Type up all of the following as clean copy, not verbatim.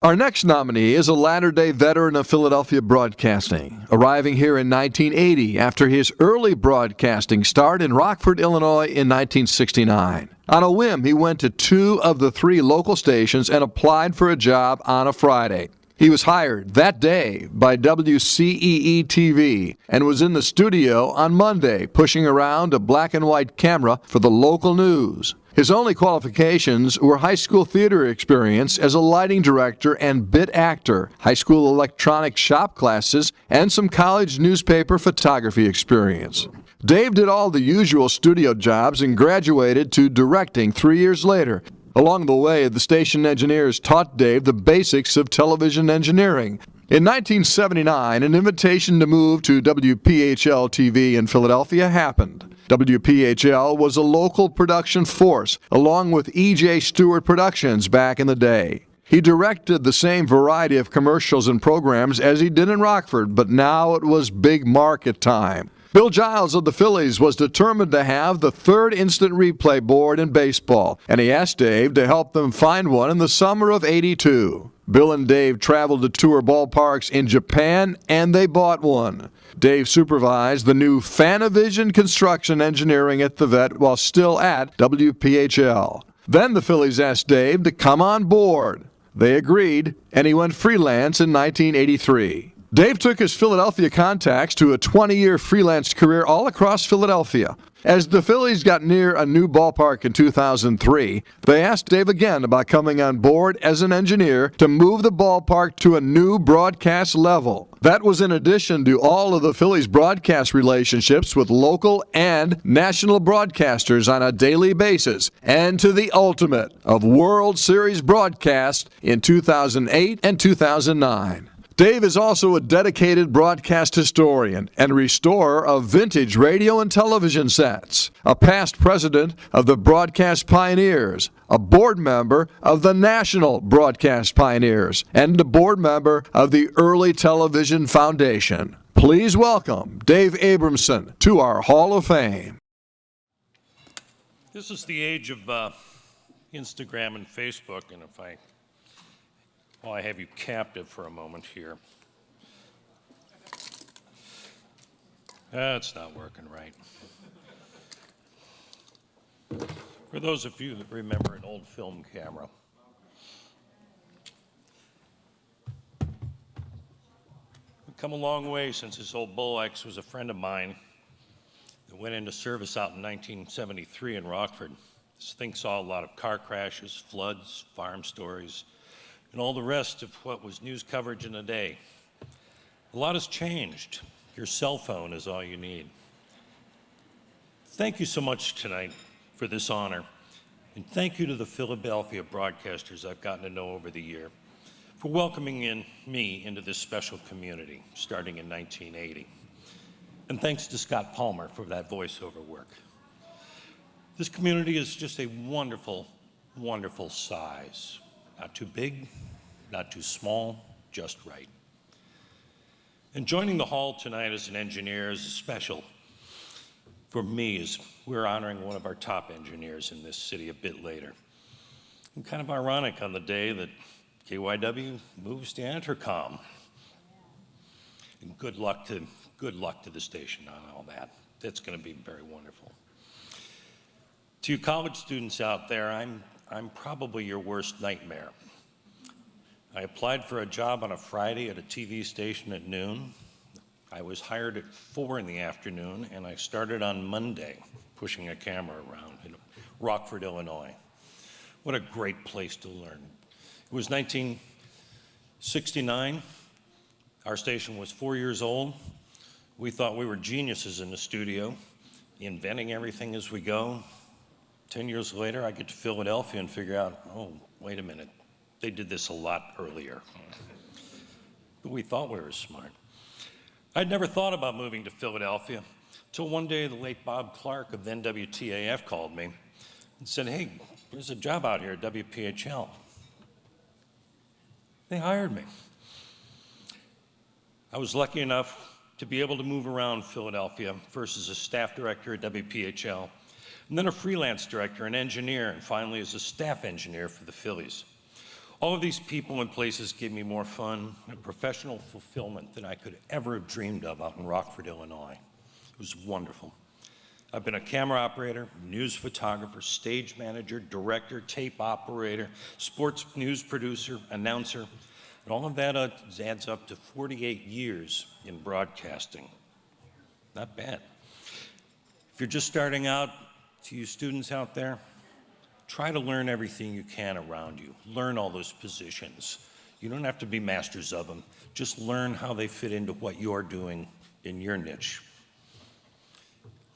Our next nominee is a latter-day veteran of Philadelphia broadcasting, arriving here in 1980 after his early broadcasting start in Rockford, Illinois in 1969. On a whim, he went to 2 of the 3 local stations and applied for a job on a Friday. He was hired that day by WCEE-TV and was in the studio on Monday, pushing around a black and white camera for the local news. His only qualifications were high school theater experience as a lighting director and bit actor, high school electronic shop classes, and some college newspaper photography experience. Dave did all the usual studio jobs and graduated to directing 3 years later. Along the way, the station engineers taught Dave the basics of television engineering. In 1979, an invitation to move to WPHL-TV in Philadelphia happened. WPHL was a local production force, along with E.J. Stewart Productions back in the day. He directed the same variety of commercials and programs as he did in Rockford, but now it was big market time. Bill Giles of the Phillies was determined to have the 3rd instant replay board in baseball, and he asked Dave to help them find one in the summer of '82. Bill and Dave traveled to tour ballparks in Japan, and they bought one. Dave supervised the new Fanavision construction engineering at the Vet while still at WPHL. Then the Phillies asked Dave to come on board. They agreed, and he went freelance in 1983. Dave took his Philadelphia contacts to a 20-year freelance career all across Philadelphia. As the Phillies got near a new ballpark in 2003, they asked Dave again about coming on board as an engineer to move the ballpark to a new broadcast level. That was in addition to all of the Phillies' broadcast relationships with local and national broadcasters on a daily basis, and to the ultimate of World Series broadcasts in 2008 and 2009. Dave is also a dedicated broadcast historian and restorer of vintage radio and television sets, a past president of the Broadcast Pioneers, a board member of the National Broadcast Pioneers, and a board member of the Early Television Foundation. Please welcome Dave Abramson to our Hall of Fame. This is the age of Instagram and Facebook, and if I have you captive for a moment here. That's not working right. For those of you that remember an old film camera, we've come a long way since this old Bull-X was a friend of mine that went into service out in 1973 in Rockford. This thing saw a lot of car crashes, floods, farm stories, and all the rest of what was news coverage in a day. A lot has changed. Your cell phone is all you need. Thank you so much tonight for this honor, and thank you to the Philadelphia broadcasters I've gotten to know over the year for welcoming me into this special community starting in 1980. And thanks to Scott Palmer for that voiceover work. This community is just a wonderful, wonderful size. Not too big, not too small, just right. And joining the hall tonight as an engineer is special for me, as we're honoring one of our top engineers in this city a bit later. And kind of ironic on the day that KYW moves to Entercom. And good luck to the station on all that. That's going to be very wonderful. To you college students out there, I'm probably your worst nightmare. I applied for a job on a Friday at a TV station at noon. I was hired at 4 in the afternoon, and I started on Monday pushing a camera around in Rockford, Illinois. What a great place to learn. It was 1969. Our station was 4 years old. We thought we were geniuses in the studio, inventing everything as we go. 10 years later, I get to Philadelphia and figure out, oh, wait a minute, they did this a lot earlier. But we thought we were smart. I'd never thought about moving to Philadelphia until one day the late Bob Clark of then WTAF called me and said, hey, there's a job out here at WPHL. They hired me. I was lucky enough to be able to move around Philadelphia, first as a staff director at WPHL, and then a freelance director, an engineer, and finally as a staff engineer for the Phillies. All of these people and places gave me more fun and professional fulfillment than I could ever have dreamed of out in Rockford, Illinois. It was wonderful. I've been a camera operator, news photographer, stage manager, director, tape operator, sports news producer, announcer, and all of that adds up to 48 years in broadcasting. Not bad. If you're just starting out, to you students out there, try to learn everything you can around you. Learn all those positions. You don't have to be masters of them. Just learn how they fit into what you're doing in your niche.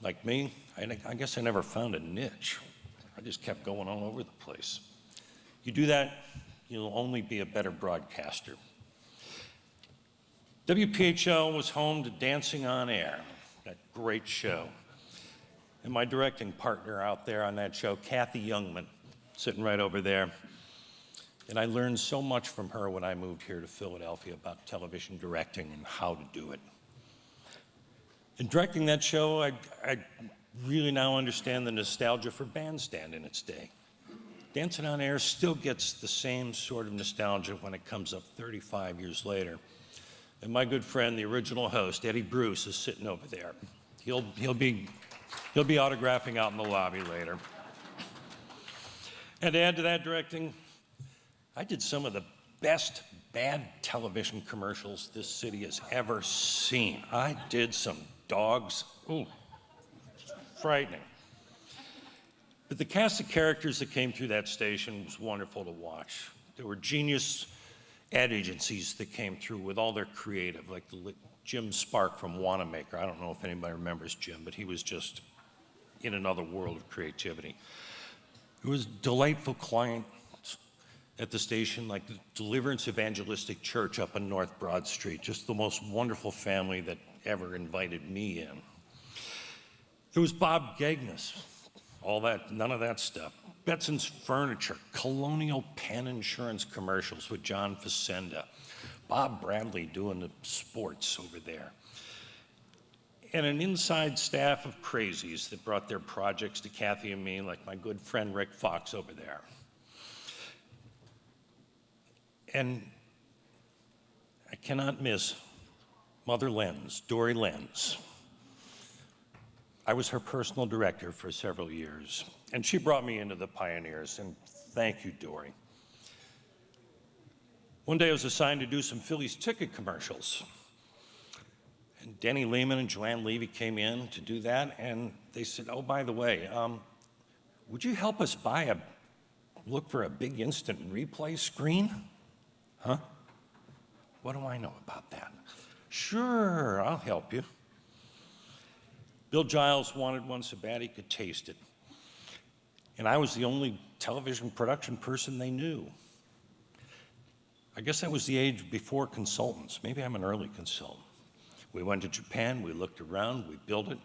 Like me, I guess I never found a niche. I just kept going all over the place. You do that, you'll only be a better broadcaster. WPHL was home to Dancing on Air, that great show. And my directing partner out there on that show, Kathy Youngman, sitting right over there. And I learned so much from her when I moved here to Philadelphia about television directing and how to do it. In directing that show, I really now understand the nostalgia for Bandstand in its day. Dancing on Air still gets the same sort of nostalgia when it comes up 35 years later. And my good friend, the original host, Eddie Bruce, is sitting over there. He'll be autographing out in the lobby later. And to add to that directing, I did some of the best bad television commercials this city has ever seen. I did some dogs, ooh, frightening. But the cast of characters that came through that station was wonderful to watch. There were genius ad agencies that came through with all their creative, like Jim Spark from Wanamaker. I don't know if anybody remembers Jim, but he was just in another world of creativity. It was delightful clients at the station, like the Deliverance Evangelistic Church up on North Broad Street, just the most wonderful family that ever invited me in. There was Bob Gagnus, all that, none of that stuff. Betson's Furniture, Colonial Penn Insurance commercials with John Facenda, Bob Bradley doing the sports over there, and an inside staff of crazies that brought their projects to Kathy and me, like my good friend Rick Fox over there. And I cannot miss Mother Lenz, Dory Lenz. I was her personal director for several years, and she brought me into the Pioneers, and thank you, Dory. One day I was assigned to do some Phillies ticket commercials. And Denny Lehman and Joanne Levy came in to do that, and they said, oh, by the way, would you help us look for a big instant replay screen? Huh? What do I know about that? Sure, I'll help you. Bill Giles wanted one so bad he could taste it. And I was the only television production person they knew. I guess that was the age before consultants. Maybe I'm an early consultant. We went to Japan, we looked around, we built it.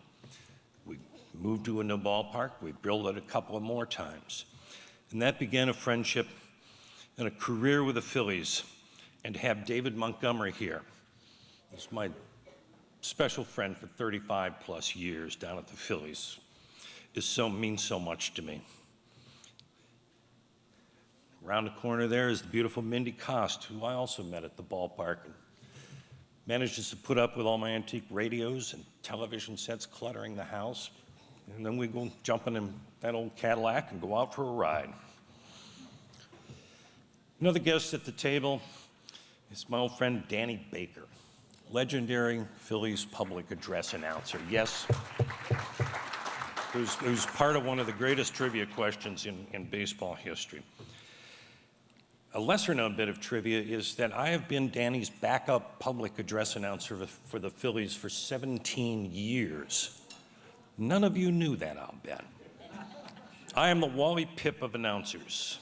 We moved to a new ballpark, we built it a couple of more times. And that began a friendship and a career with the Phillies. And to have David Montgomery here, he's my special friend for 35 plus years down at the Phillies, means so much to me. Around the corner there is the beautiful Mindy Cost, who I also met at the ballpark, and manages to put up with all my antique radios and television sets cluttering the house. And then we go jumping in that old Cadillac and go out for a ride. Another guest at the table is my old friend Danny Baker, legendary Phillies public address announcer. Yes, who's part of one of the greatest trivia questions in baseball history. A lesser-known bit of trivia is that I have been Danny's backup public address announcer for the Phillies for 17 years. None of you knew that, I'll bet. I am the Wally Pipp of announcers.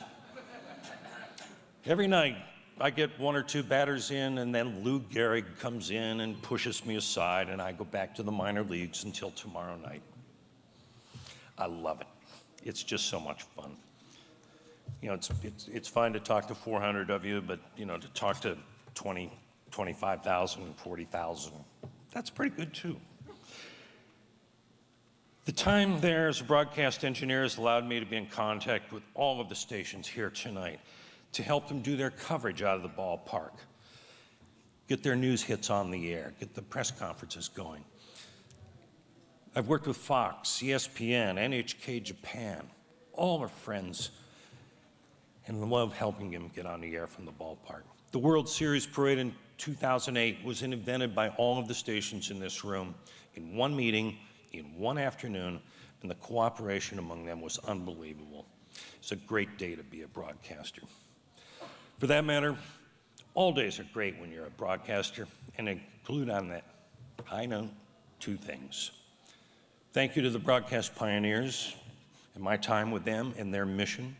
Every night, I get one or two batters in, and then Lou Gehrig comes in and pushes me aside, and I go back to the minor leagues until tomorrow night. I love it. It's just so much fun. You know, it's fine to talk to 400 of you, but, you know, to talk to 20, 25,000, 40,000, that's pretty good, too. The time there as a broadcast engineer has allowed me to be in contact with all of the stations here tonight. to help them do their coverage out of the ballpark, get their news hits on the air, get the press conferences going. I've worked with Fox, ESPN, NHK Japan, all our friends, and love helping them get on the air from the ballpark. The World Series parade in 2008 was invented by all of the stations in this room in one meeting, in one afternoon, and the cooperation among them was unbelievable. It's a great day to be a broadcaster. For that matter, all days are great when you're a broadcaster, and include on that high note 2 things. Thank you to the broadcast pioneers and my time with them and their mission,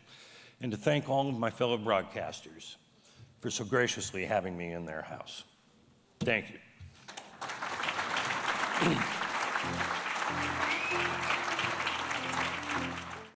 and to thank all of my fellow broadcasters for so graciously having me in their house. Thank you.